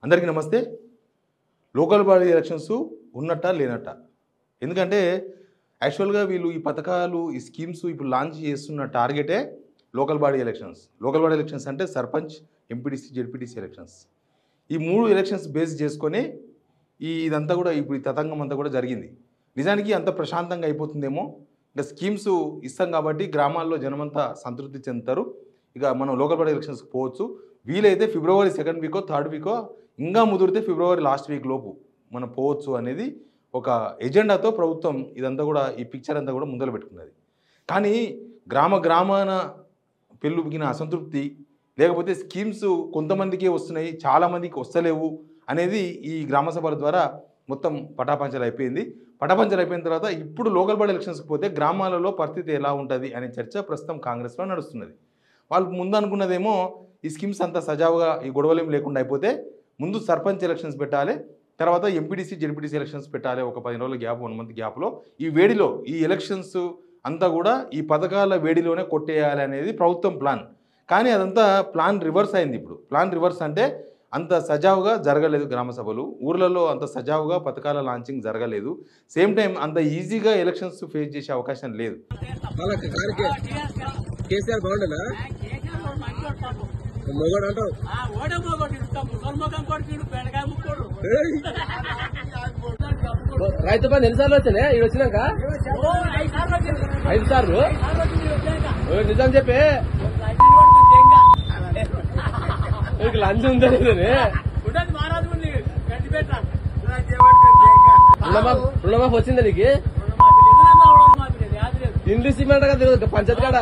అందరికీ నమస్తే. Local body elections ఉన్నట్టా లేనట్టా? ఎందుకంటే యాక్చువల్గా వీళ్ళు ఈ పథకాలు ఈ స్కీమ్స్ ఇప్పుడు లాంచ్ చేస్తున్న టార్గెటే local body elections. Local body elections అంటే సర్పంచ్, ఎంపీటీసీ, జెడ్పీటీసీ ఎలక్షన్స్. ఈ 3 ఎలక్షన్స్ బేస్ చేసుకొని ఇదంతా కూడా ఇప్పుడు ఈ తతంగం అంతా కూడా జరిగింది. నిజానికి అంత ప్రశాంతంగా అయిపోతుందేమో. ఇంకా స్కీమ్స్ ఇస్తాం కాబట్టి గ్రామాల్లో జనమంతా సంతృప్తి చెందుతారు. ఇక మనం లోకల్ బాడీ ఎలక్షన్స్కి పోవచ్చు. వీలైతే ఫిబ్రవరి 2nd వీకో 3rd వీకో, ఇంకా ముదిరితే ఫిబ్రవరి లాస్ట్ వీక్ లోపు మనం పోవచ్చు అనేది ఒక ఎజెండాతో ప్రభుత్వం ఇదంతా కూడా ఈ పిక్చర్ అంతా కూడా ముందర పెట్టుకున్నది. కానీ గ్రామాన పెళ్ళుబిగిన అసంతృప్తి, లేకపోతే స్కీమ్స్ కొంతమందికే వస్తున్నాయి, చాలామందికి వస్తలేవు అనేది ఈ గ్రామ సభల ద్వారా మొత్తం పటాపంచలు అయిపోయింది. పటాపంచలు అయిపోయిన తర్వాత ఇప్పుడు లోకల్ బాడీ ఎలక్షన్స్కి పోతే గ్రామాలలో పరిస్థితి ఎలా ఉంటుంది అనే చర్చ ప్రస్తుతం కాంగ్రెస్లో నడుస్తున్నది. వాళ్ళు ముందు అనుకున్నదేమో ఈ స్కీమ్స్ అంతా సజావుగా ఈ గొడవలేం లేకుండా అయిపోతే ముందు సర్పంచ్ ఎలక్షన్స్ పెట్టాలి, తర్వాత ఎంపీటీసీ, జెడ్పీటీసీ ఎలక్షన్స్ పెట్టాలి. ఒక 10 రోజుల గ్యాప్, 1 మంత్ గ్యాప్లో ఈ వేడిలో ఈ ఎలక్షన్స్ అంతా కూడా ఈ పథకాల వేడిలోనే కొట్టేయాలి అనేది ప్రభుత్వం ప్లాన్. కానీ అదంతా ప్లాన్ రివర్స్ అయింది. ఇప్పుడు ప్లాన్ రివర్స్ అంటే అంత సజావుగా జరగలేదు. గ్రామ సభలు ఊర్లలో అంత సజావుగా పథకాల లాంచింగ్ జరగలేదు. సేమ్ టైం అంత ఈజీగా ఎలక్షన్స్ ఫేస్ చేసే అవకాశం లేదు. రైతు బంధు ఎన్నిసార్లు వచ్చినాయి? ఇవి వచ్చినాక 5 సార్లు. నిజం చెప్పే లంచ్ ఉందని రుణమాఫీ వచ్చిందా నీకు? ఇండ్లు సిమెంట్ గా తెలియదు పంచాయతీ కాడ.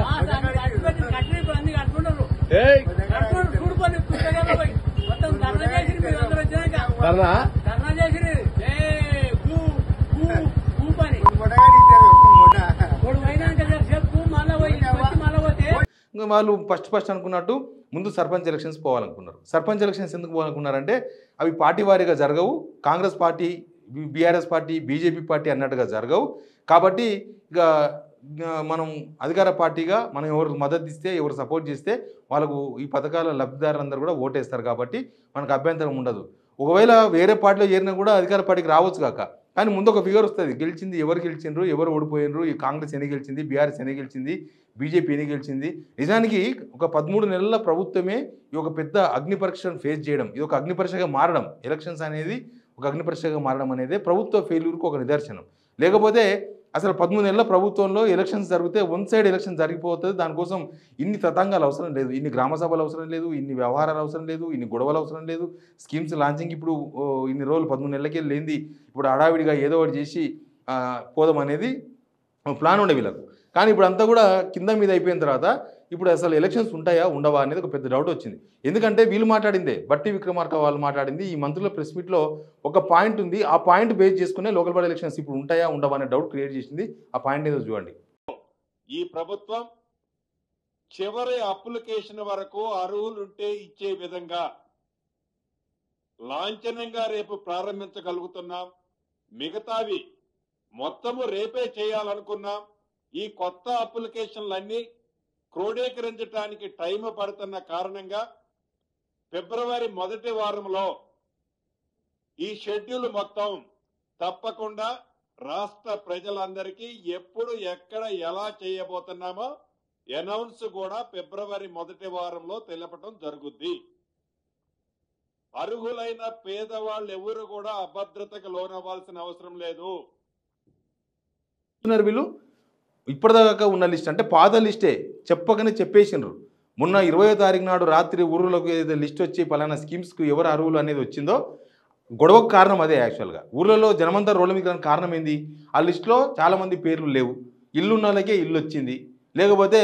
వాళ్ళు ఫస్ట్ అనుకున్నట్టు ముందు సర్పంచ్ ఎలక్షన్స్ పోవాలనుకున్నారు. సర్పంచ్ ఎలక్షన్స్ ఎందుకు పోవాలనుకున్నారంటే అవి పార్టీ వారీగా జరగవు, Congress party, BRS party, BJP party అన్నట్టుగా జరగవు. కాబట్టి ఇక మనం అధికార పార్టీగా మనం ఎవరు మద్దతు ఇస్తే, ఎవరు సపోర్ట్ చేస్తే వాళ్ళకు ఈ పథకాల లబ్ధిదారులందరూ కూడా ఓటేస్తారు. కాబట్టి మనకు అభ్యంతరం ఉండదు. ఒకవేళ వేరే పార్టీలో చేరినా కూడా అధికార పార్టీకి రావచ్చు కాక, కానీ ముందు ఒక ఫిగర్ వస్తుంది. గెలిచింది ఎవరు గెలిచిండ్రు, ఎవరు ఓడిపోయినరు, ఈ కాంగ్రెస్ ఎన్ని గెలిచింది, బీఆర్ఎస్ ఎన్ని గెలిచింది, బీజేపీ ఎన్ని గెలిచింది. నిజానికి ఒక 13 నెలల ప్రభుత్వమే ఈ ఒక పెద్ద అగ్ని పరీక్షను ఫేస్ చేయడం, ఇది ఒక అగ్ని పరీక్షగా మారడం, ఎలక్షన్స్ అనేది ఒక అగ్ని పరీక్షగా మారడం అనేది ప్రభుత్వ ఫెయిల్యూర్కు ఒక నిదర్శనం. లేకపోతే అసలు 13 నెలల ప్రభుత్వంలో ఎలక్షన్స్ జరిగితే వన్ సైడ్ ఎలక్షన్ జరిగిపోతుంది. దానికోసం ఇన్ని తతంగాలు అవసరం లేదు, ఇన్ని గ్రామ సభలు అవసరం లేదు, ఇన్ని వ్యవహారాలు అవసరం లేదు, ఇన్ని గొడవలు అవసరం లేదు. స్కీమ్స్ లాంచింగ్ ఇప్పుడు ఇన్ని రోజులు 13 నెలలకే లేనిది ఇప్పుడు హడావిడిగా ఏదో ఒకటి చేసి పోదాం అనేది ప్లాన్ ఉండే వీళ్ళకు. కానీ ఇప్పుడు అంతా కూడా కింద మీద అయిపోయిన తర్వాత ఇప్పుడు అసలు ఎలక్షన్స్ ఉంటాయా ఉండవా అనేది ఒక పెద్ద డౌట్ వచ్చింది. ఎందుకంటే వీళ్ళు మాట్లాడిందే, బట్టి విక్రమార్క వాళ్ళు మాట్లాడింది ఈ మంత్రుల ప్రెస్ మీట్లో ఒక పాయింట్ ఉంది. ఆ పాయింట్ బేస్ చేసుకునే లోకల్ బాడీ ఎలక్షన్స్ ఇప్పుడు ఉంటాయా ఉండవా అనే డౌట్ క్రియేట్ చేసింది. ఆ పాయింట్ ఏదో చూడండి. ఈ ప్రభుత్వం చివరి అప్లికేషన్ వరకు అర్హులుంటే ఇచ్చే విధంగా లాంఛనంగా రేపు ప్రారంభించగలుగుతున్నాం. మిగతావి మొత్తము రేపే చేయాలనుకున్నాం. ఈ కొత్త అప్లికేషన్లన్నీ క్రోడీకరించడానికి టైం పడుతున్న కారణంగా ఫిబ్రవరి 1వ వారంలో ఈ షెడ్యూల్ మొత్తం తప్పకుండా రాష్ట్ర ప్రజలందరికీ ఎప్పుడు ఎక్కడ ఎలా చేయబోతున్నామో అనౌన్స్ కూడా ఫిబ్రవరి 1వ వారంలో తెలపడం జరుగుద్ది. అర్హులైన పేదవాళ్ళు ఎవరు కూడా అభద్రతకు లోనవ్వాల్సిన అవసరం లేదు. వీళ్ళు ఇప్పటిదాకా ఉన్న లిస్ట్ అంటే పాత లిస్టే చెప్పకనే చెప్పేసినారు. మొన్న 20వ తారీఖు నాడు రాత్రి ఊర్లోకి ఏదైతే లిస్ట్ వచ్చి పలానా స్కీమ్స్కు ఎవరు అర్హులు అనేది వచ్చిందో గొడవకు కారణం అదే. యాక్చువల్గా ఊర్లలో జనమంతా రోడ్ల మీద కారణం ఏంది? ఆ లిస్టులో చాలామంది పేర్లు లేవు. ఇల్లు ఉన్న వాళ్ళకే ఇల్లు వచ్చింది, లేకపోతే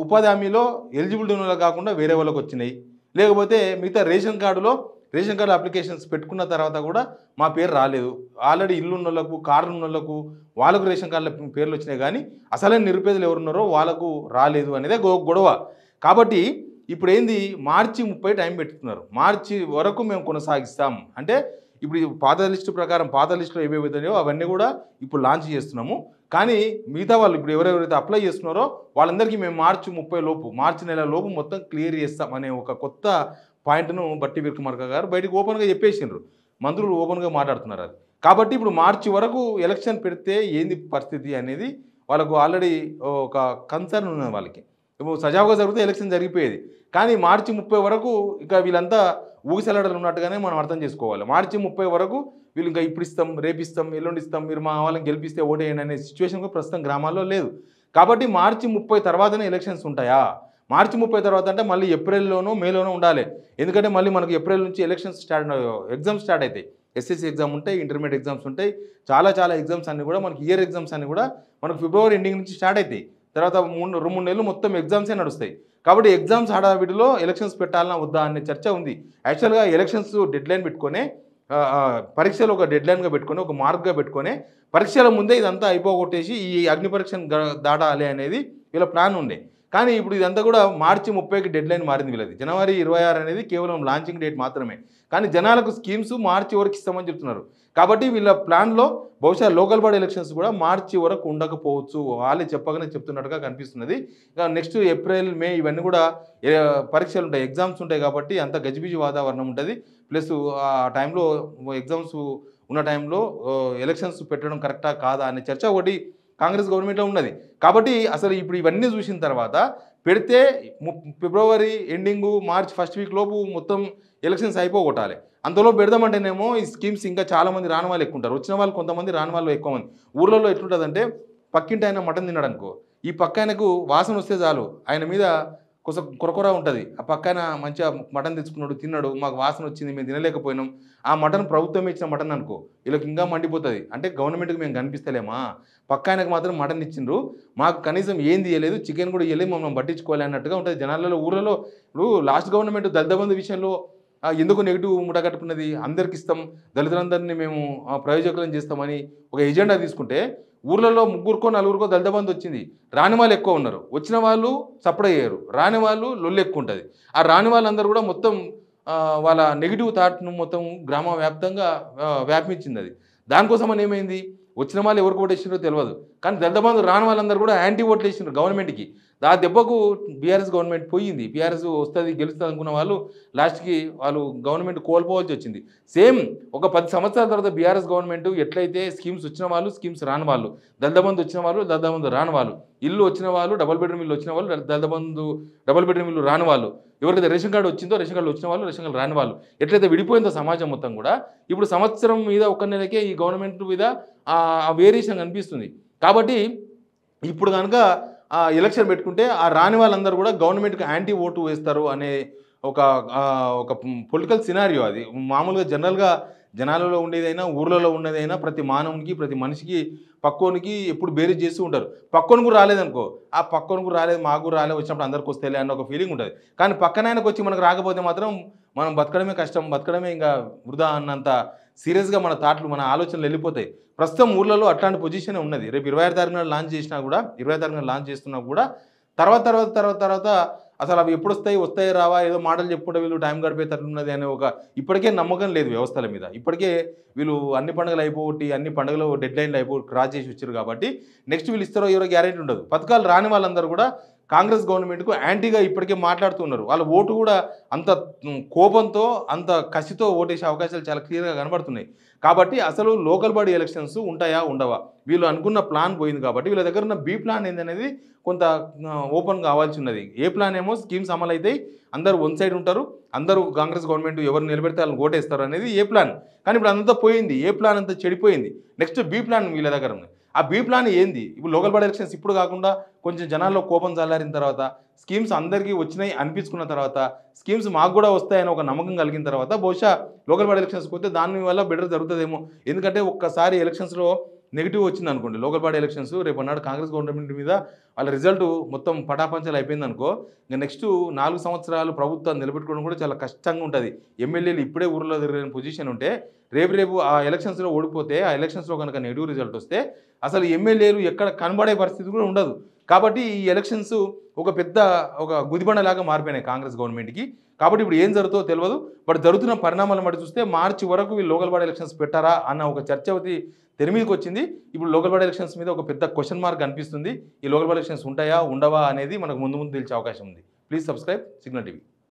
ఉపాధి హామీలో ఎలిజిబిలిటీ ఉన్న వాళ్ళకి కాకుండా వేరే వాళ్ళకి వచ్చినాయి, లేకపోతే మిగతా రేషన్ కార్డు అప్లికేషన్స్ పెట్టుకున్న తర్వాత కూడా మా పేరు రాలేదు. ఆల్రెడీ ఇల్లు ఉన్న వాళ్ళకు, కార్లు ఉన్న వాళ్ళకు, వాళ్ళకు రేషన్ కార్డుల పేర్లు వచ్చినాయి, కానీ అసలైన నిరుపేదలు ఎవరున్నారో వాళ్ళకు రాలేదు అనేదే గొడవ. కాబట్టి ఇప్పుడు ఏంది, మార్చి 30 టైం పెట్టుతున్నారు. మార్చి వరకు మేము కొనసాగిస్తాం అంటే ఇప్పుడు పాత లిస్టు ప్రకారం పాత లిస్టులో ఏవేవైతున్నాయో అవన్నీ కూడా ఇప్పుడు లాంచ్ చేస్తున్నాము. కానీ మిగతా వాళ్ళు ఇప్పుడు ఎవరెవరైతే అప్లై చేస్తున్నారో వాళ్ళందరికీ మేము మార్చి 30 లోపు, మార్చి నెల లోపు మొత్తం క్లియర్ చేస్తాం అనే ఒక కొత్త పాయింట్ను బట్టి విక్రమార్క గారు బయటకు ఓపెన్గా చెప్పేసిండ్రు. మంత్రులు ఓపెన్గా మాట్లాడుతున్నారు అది. కాబట్టి ఇప్పుడు మార్చి వరకు ఎలక్షన్ పెడితే ఏంది పరిస్థితి అనేది వాళ్ళకు ఆల్రెడీ ఒక కన్సర్న్ ఉన్నది వాళ్ళకి. ఇప్పుడు సజావుగా జరిగితే ఎలక్షన్ జరిగిపోయేది. కానీ మార్చి 30 వరకు ఇక వీళ్ళంతా ఊగిసలాడలు ఉన్నట్టుగానే మనం అర్థం చేసుకోవాలి. మార్చి 30 వరకు వీళ్ళు ఇంకా ఇప్పుడు ఇస్తాం, రేపు ఇస్తాం, ఎల్లుండి ఇస్తాం, మీరు మా వాళ్ళని గెలిపిస్తే ఓటేయండి అనే సిచ్యువేషన్ ప్రస్తుతం గ్రామాల్లో లేదు. కాబట్టి మార్చి 30 తర్వాతనే ఎలక్షన్స్ ఉంటాయా? మార్చి 30 తర్వాత అంటే మళ్ళీ ఏప్రిల్లోనో మేలోనో ఉండాలి. ఎందుకంటే మళ్ళీ మనకు ఏప్రిల్ నుంచి ఎలక్షన్స్ ఎగ్జామ్స్ స్టార్ట్ అవుతాయి. ఎస్ఎస్సి ఎగ్జామ్ ఉంటాయి, ఇంటర్మీడియట్ ఎగ్జామ్స్ ఉంటాయి, చాలా ఎగ్జామ్స్ అన్నీ కూడా మనకి ఇయర్ ఎగ్జామ్స్ అన్నీ కూడా మనకు ఫిబ్రవరి ఎండింగ్ నుంచి స్టార్ట్ అవుతాయి. తర్వాత 2-3 నెలలు మొత్తం ఎగ్జామ్సే నడుస్తాయి. కాబట్టి ఎగ్జామ్స్ హడావిడిలో ఎలక్షన్స్ పెట్టాలన్నా వద్దా అనే చర్చ ఉంది. యాక్చువల్గా ఎలక్షన్స్ డెడ్లైన్ పెట్టుకొని పరీక్షలు ఒక డెడ్లైన్గా పెట్టుకొని ఒక మార్క్గా పెట్టుకొని పరీక్షల ముందే ఇదంతా అయిపోగొట్టేసి ఈ అగ్ని పరీక్షను దాటాలి అనేది వీళ్ళ ప్లాన్ ఉండే. కానీ ఇప్పుడు ఇదంతా కూడా మార్చి 30కి డెడ్లైన్ మారింది వీళ్ళది. జనవరి 26 అనేది కేవలం లాంచింగ్ డేట్ మాత్రమే. కానీ జనాలకు స్కీమ్స్ మార్చి వరకు ఇస్తామని చెప్తున్నారు. కాబట్టి వీళ్ళ ప్లాన్లో బహుశా లోకల్ బాడీ ఎలక్షన్స్ కూడా మార్చి వరకు ఉండకపోవచ్చు. వాళ్ళే చెప్పగానే చెప్తున్నట్టుగా కనిపిస్తున్నది. ఇక నెక్స్ట్ ఏప్రిల్, మే ఇవన్నీ కూడా పరీక్షలు ఉంటాయి, ఎగ్జామ్స్ ఉంటాయి. కాబట్టి అంత గజిబిజి వాతావరణం ఉంటుంది. ప్లస్ ఆ టైంలో ఎగ్జామ్స్ ఉన్న టైంలో ఎలక్షన్స్ పెట్టడం కరెక్టా కాదా అనే చర్చ ఒకటి కాంగ్రెస్ గవర్నమెంట్లో ఉన్నది. కాబట్టి అసలు ఇప్పుడు ఇవన్నీ చూసిన తర్వాత పెడితే ఫిబ్రవరి ఎండింగు, మార్చ్ ఫస్ట్ వీక్ లోపు మొత్తం ఎలక్షన్స్ అయిపోగొట్టాలి. అంతలో పెడదామంటేనేమో ఈ స్కీమ్స్ ఇంకా చాలామంది రాని వాళ్ళు ఎక్కువ ఉంటారు, వచ్చిన వాళ్ళు కొంతమంది, రాని వాళ్ళు ఎక్కువ మంది. ఊర్లలో ఎట్లుంటుందంటే పక్కింటి ఆయన మటన్ తిన్నాడు అనుకో, ఈ పక్క ఆయనకు వాసన వస్తే చాలు ఆయన మీద కొంచెం కొరకొర ఉంటుంది. ఆ పక్కన మంచిగా మటన్ తెచ్చుకున్నాడు, తిన్నాడు, మాకు వాసన వచ్చింది, మేము తినలేకపోయినాం. ఆ మటన్ ప్రభుత్వం ఇచ్చిన మటన్ అనుకో, వీళ్ళకి ఇంకా మండిపోతుంది. అంటే గవర్నమెంట్కి మేము కనిపిస్తలేమా, పక్క ఆయనకు మాత్రం మటన్ ఇచ్చిండ్రు, మాకు కనీసం ఏం తీయలేదు, చికెన్ కూడా ఇవ్వలేదు, మమ్మల్ని పట్టించుకోవాలి అన్నట్టుగా ఉంటుంది జనాలలో, ఊళ్ళలో. ఇప్పుడు లాస్ట్ గవర్నమెంట్ దళిత బంధు విషయంలో ఎందుకు నెగిటివ్ ముఠ కట్టుకున్నది, అందరికి ఇస్తాం, దళితులందరినీ మేము ప్రయోజకులను చేస్తామని ఒక ఎజెండా తీసుకుంటే ఊర్లలో 3-4 దళిత బంధు వచ్చింది. రాని వాళ్ళు ఎక్కువ ఉన్నారు, వచ్చిన వాళ్ళు సప్లై అయ్యారు, రాని వాళ్ళు లొల్లు ఎక్కువ ఉంటుంది. ఆ రాని వాళ్ళందరూ కూడా మొత్తం వాళ్ళ నెగిటివ్ థాట్ను మొత్తం గ్రామ వ్యాప్తంగా వ్యాపించింది. అది దానికోసం అని ఏమైంది, వచ్చిన వాళ్ళు ఎవరికి ఓటు వేసినారో తెలియదు, కానీ దళిత బంధు రాని వాళ్ళందరూ కూడా యాంటీ ఓట్లు వేసినారు గవర్నమెంట్కి. ఆ దెబ్బకు బీఆర్ఎస్ గవర్నమెంట్ పోయింది. బీఆర్ఎస్ వస్తుంది, గెలుస్తుంది అనుకున్న వాళ్ళు లాస్ట్కి వాళ్ళు గవర్నమెంట్ కోల్పోవాల్సి వచ్చింది. సేమ్ ఒక 10 సంవత్సరాల తర్వాత బీఆర్ఎస్ గవర్నమెంట్ ఎట్లయితే స్కీమ్స్ వచ్చిన వాళ్ళు, స్కీమ్స్ రాని వాళ్ళు, దళిత బంధు వచ్చిన వాళ్ళు, దళిత బంధు రాని వాళ్ళు, ఇల్లు వచ్చిన వాళ్ళు, డబుల్ బెడ్రూమ్ ఇల్లు వచ్చిన వాళ్ళు, దళిత బంధు డబుల్ బెడ్రూమ్ ఇల్లు రాని వాళ్ళు, ఎవరికైతే రేషన్ కార్డు వచ్చిందో రేషన్ కార్డు వచ్చిన వాళ్ళు, రేషన్ కార్డు రాని వాళ్ళు, ఎట్లయితే విడిపోయిందో సమాజం మొత్తం కూడా ఇప్పుడు సంవత్సరం మీద ఒక నెలకే ఈ గవర్నమెంట్ మీద ఆ వేరియేషన్ కనిపిస్తుంది. కాబట్టి ఇప్పుడు కనుక ఎలక్షన్ పెట్టుకుంటే ఆ రాని వాళ్ళందరూ కూడా గవర్నమెంట్కి యాంటీ ఓటు వేస్తారు అనే ఒక పొలిటికల్ సినారియో అది. మామూలుగా జనరల్గా జనాలలో ఉండేదైనా, ఊర్లలో ఉండేదైనా ప్రతి మానవునికి, ప్రతి మనిషికి పక్కోనికి ఎప్పుడు బేరీజ్ చేస్తూ ఉంటారు. పక్కోని కూడా రాలేదనుకో, ఆ పక్కోని కూడా రాలేదు, మాకు కూడా రాలేదు, వచ్చినప్పుడు అందరికి వస్తేలే అన్న ఒక ఫీలింగ్ ఉంటుంది. కానీ పక్కనైనాకి వచ్చి మనకు రాకపోతే మాత్రం మనం బతకడమే కష్టం, బతకడమే ఇంకా వృధా అన్నంత సీరియస్గా మన థాట్లు, మన ఆలోచనలు వెళ్ళిపోతాయి. ప్రస్తుతం ఊర్లలో అట్లాంటి పొజిషన్ ఉన్నది. రేపు 26 తారీఖున లాంచ్ చేసినా కూడా, 20 తారీఖున లాంచ్ చేస్తున్నా కూడా తర్వాత అసలు అవి ఎప్పుడు వస్తాయి రావా, ఏదో మాటలు చెప్పుకుంటే వీళ్ళు టైం గడిపేటట్లున్నది అనే ఒక ఇప్పటికే నమ్మకం లేదు వ్యవస్థల మీద. ఇప్పటికే వీళ్ళు అన్ని పండుగలు అయిపోగొట్టి, అన్ని పండుగలు డెడ్లైన్లు క్రాస్ చేసి వచ్చారు. కాబట్టి నెక్స్ట్ వీళ్ళు ఇస్తారో ఎవరో గ్యారెంటీ ఉండదు. పథకాలు రాని వాళ్ళందరూ కూడా కాంగ్రెస్ గవర్నమెంట్కు యాంటీగా ఇప్పటికే మాట్లాడుతున్నారు. వాళ్ళ ఓటు కూడా అంత కోపంతో, అంత కసితో ఓటేసే అవకాశాలు చాలా క్లియర్గా కనబడుతున్నాయి. కాబట్టి అసలు లోకల్ బాడీ ఎలక్షన్స్ ఉంటాయా ఉండవా, వీళ్ళు అనుకున్న ప్లాన్ పోయింది. కాబట్టి వీళ్ళ దగ్గర ఉన్న బి ప్లాన్ ఏందనేది కొంత ఓపెన్ కావాల్సి ఉన్నది. ఏ ప్లాన్ ఏమో స్కీమ్స్ అమలు అవుతాయి, అందరూ వన్ సైడ్ ఉంటారు, అందరూ కాంగ్రెస్ గవర్నమెంట్ ఎవరు నిలబెడితే వాళ్ళని ఓటేస్తారు అనేది ఏ ప్లాన్. కానీ ఇప్పుడు అంతా పోయింది, ఏ ప్లాన్ అంతా చెడిపోయింది. నెక్స్ట్ బి ప్లాన్ వీళ్ళ దగ్గర ఉంది. ఆ బి ప్లాన్ ఏంది, ఇప్పుడు లోకల్ బాడీ ఎలక్షన్స్ ఇప్పుడు కాకుండా కొంచెం జనాల్లో కోపం చల్లారిన తర్వాత, స్కీమ్స్ అందరికీ వచ్చినాయి అనిపించుకున్న తర్వాత, స్కీమ్స్ మాకు కూడా వస్తాయని ఒక నమ్మకం కలిగిన తర్వాత బహుశా లోకల్ బాడీ ఎలక్షన్స్కి పోతే దానివల్ల బెటర్ జరుగుతుందేమో. ఎందుకంటే ఒక్కసారి ఎలక్షన్స్లో నెగిటివ్ వచ్చింది అనుకోండి, లోకల్ బాడీ ఎలక్షన్స్, రేపు అన్నాడు కాంగ్రెస్ గవర్నమెంట్ మీద వాళ్ళ రిజల్ట్ మొత్తం పటాపంచలు అయిపోయింది అనుకో, ఇంకా నెక్స్ట్ 4 సంవత్సరాలు ప్రభుత్వాన్ని నిలబెట్టుకోవడం కూడా చాలా కష్టంగా ఉంటుంది. ఎమ్మెల్యేలు ఇప్పుడే ఊరిలో తిరిగిన పొజిషన్ ఉంటే రేపు ఆ ఎలక్షన్స్లో ఓడిపోతే, ఆ ఎలక్షన్స్లో కనుక నెగిటివ్ రిజల్ట్ వస్తే అసలు ఎమ్మెల్యేలు ఎక్కడ కనబడే పరిస్థితి కూడా ఉండదు. కాబట్టి ఈ ఎలక్షన్స్ ఒక గుదిబండలాగా మారిపోయినాయి కాంగ్రెస్ గవర్నమెంట్కి. కాబట్టి ఇప్పుడు ఏం జరుగుతుందో తెలియదు. బట్ జరుగుతున్న పరిణామాలను బట్టి చూస్తే మార్చి వరకు వీళ్ళు లోకల్ బాడీ ఎలక్షన్స్ పెట్టారా అన్న ఒక చర్చ తెర మీదకి వచ్చింది. ఇప్పుడు లోకల్ బాడీ ఎలక్షన్స్ మీద ఒక పెద్ద క్వశ్చన్ మార్క్ అనిపిస్తుంది. ఈ లోకల్ బాడీ ఎలక్షన్స్ ఉంటాయా ఉండవా అనేది మనకు ముందు తెలిసే అవకాశం ఉంది. Please subscribe signal TV.